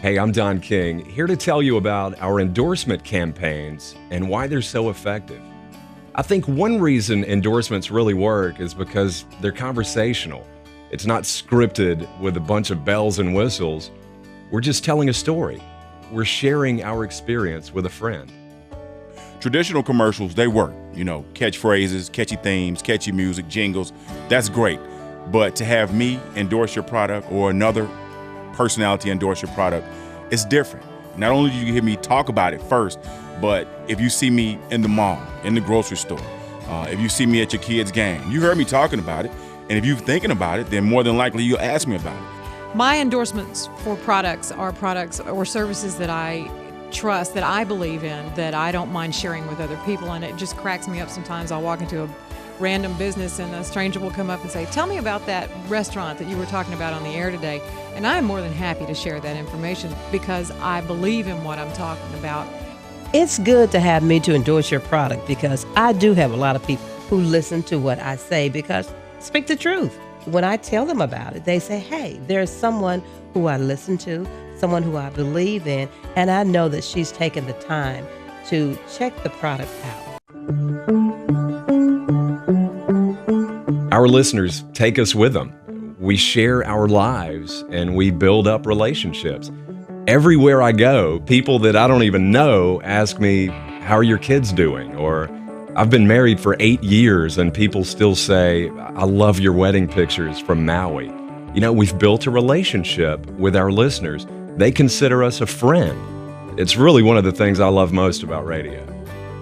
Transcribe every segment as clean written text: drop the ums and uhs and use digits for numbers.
Hey, I'm Don King, here to tell you about our endorsement campaigns and why they're so effective. I think one reason endorsements really work is because they're conversational. It's not scripted with a bunch of bells and whistles. We're just telling a story. We're sharing our experience with a friend. Traditional commercials, they work. Catchphrases, catchy themes, catchy music, jingles, that's great. But to have me endorse your product or another personality endorse your product, it's different. Not only do you hear me talk about it first, but if you see me in the mall, in the grocery store, if you see me at your kid's game, you heard me talking about it. And if you're thinking about it, then more than likely you'll ask me about it. My endorsements for products or services that I trust, that I believe in, that I don't mind sharing with other people. And it just cracks me up sometimes. I'll walk into a random business and a stranger will come up and say, tell me about that restaurant that you were talking about on the air today. And I'm more than happy to share that information because I believe in what I'm talking about. It's good to have me to endorse your product because I do have a lot of people who listen to what I say because I speak the truth. When I tell them about it, they say, hey, there's someone who I listen to, someone who I believe in, and I know that she's taken the time to check the product out. Our listeners take us with them. We share our lives and we build up relationships. Everywhere I go, people that I don't even know ask me, how are your kids doing? Or I've been married for 8 years and people still say, I love your wedding pictures from Maui. We've built a relationship with our listeners. They consider us a friend. It's really one of the things I love most about radio.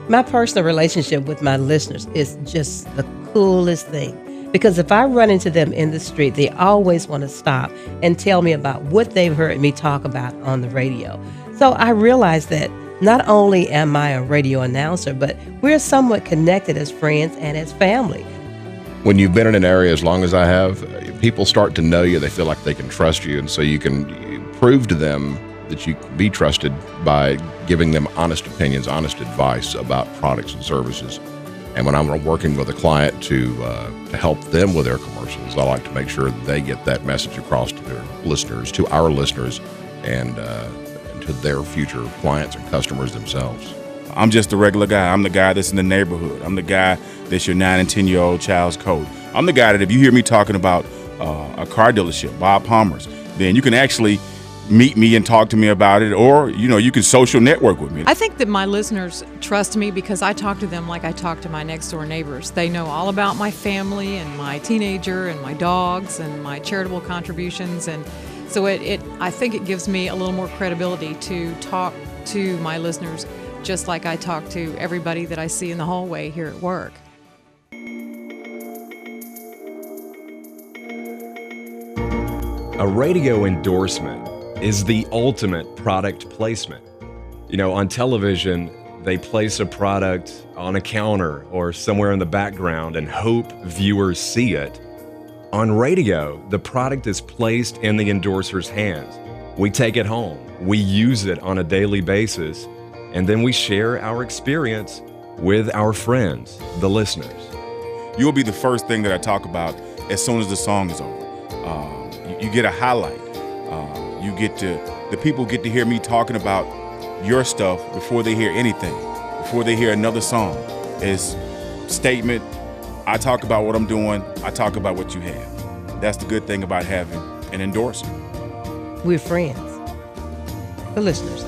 My personal relationship with my listeners is just the coolest thing. Because if I run into them in the street, they always want to stop and tell me about what they've heard me talk about on the radio. So I realize that not only am I a radio announcer, but we're somewhat connected as friends and as family. When you've been in an area as long as I have, people start to know you. They feel like they can trust you. And so you can prove to them that you can be trusted by giving them honest opinions, honest advice about products and services. And when I'm working with a client to help them with their commercials, I like to make sure that they get that message across to their listeners, to our listeners, and to their future clients and customers themselves. I'm just a regular guy. I'm the guy that's in the neighborhood. I'm the guy that's your 9 and 10-year-old child's coat. I'm the guy that if you hear me talking about a car dealership, Bob Palmer's, then you can actually meet me and talk to me about it, or you can social network with me. I think that my listeners trust me because I talk to them like I talk to my next door neighbors. They know all about my family and my teenager and my dogs and my charitable contributions, and so I think it gives me a little more credibility to talk to my listeners just like I talk to everybody that I see in the hallway here at work. A radio endorsement is the ultimate product placement. On television, they place a product on a counter or somewhere in the background and hope viewers see it. On radio, the product is placed in the endorser's hands. We take it home, we use it on a daily basis, and then we share our experience with our friends, the listeners. You'll be the first thing that I talk about as soon as the song is over. You get a highlight. The people get to hear me talking about your stuff before they hear anything, before they hear another song. It's statement. I talk about what I'm doing. I talk about what you have. That's the good thing about having an endorser. We're friends, the listeners.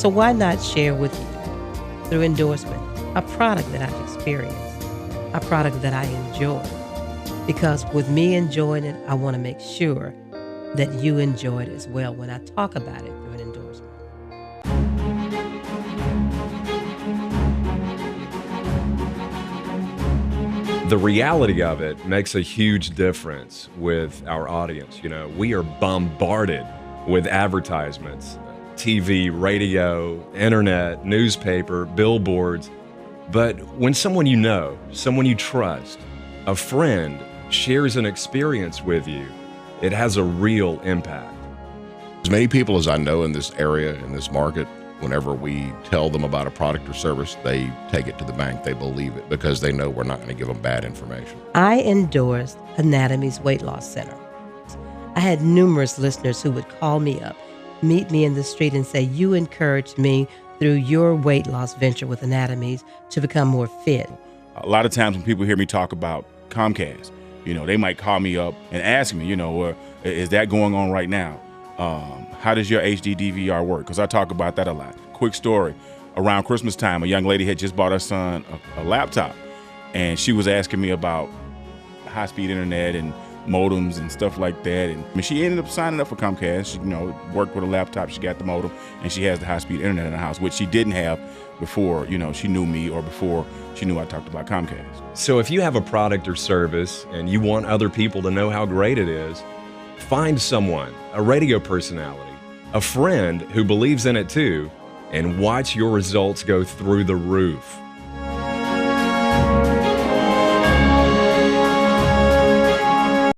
So why not share with you through endorsement a product that I've experienced, a product that I enjoy? Because with me enjoying it, I want to make sure that you enjoy it as well when I talk about it through an endorsement. The reality of it makes a huge difference with our audience. We are bombarded with advertisements, TV, radio, internet, newspaper, billboards. But when someone someone you trust, a friend shares an experience with you, it has a real impact. As many people as I know in this area, in this market, whenever we tell them about a product or service, they take it to the bank. They believe it because they know we're not going to give them bad information. I endorsed Anatomy's Weight Loss Center. I had numerous listeners who would call me up meet me in the street and say, you encouraged me through your weight loss venture with Anatomies to become more fit. A lot of times when people hear me talk about Comcast, they might call me up and ask me, is that going on right now? How does your HD DVR work? Because I talk about that a lot. Quick story. Around Christmas time, a young lady had just bought her son a laptop, and she was asking me about high-speed internet and modems and stuff like that. And she ended up signing up for Comcast. She, worked with a laptop. She got the modem, and she has the high-speed internet in the house, which she didn't have before, she knew me or before she knew I talked about Comcast. So if you have a product or service and you want other people to know how great it is, find someone, a radio personality, a friend who believes in it too, and watch your results go through the roof.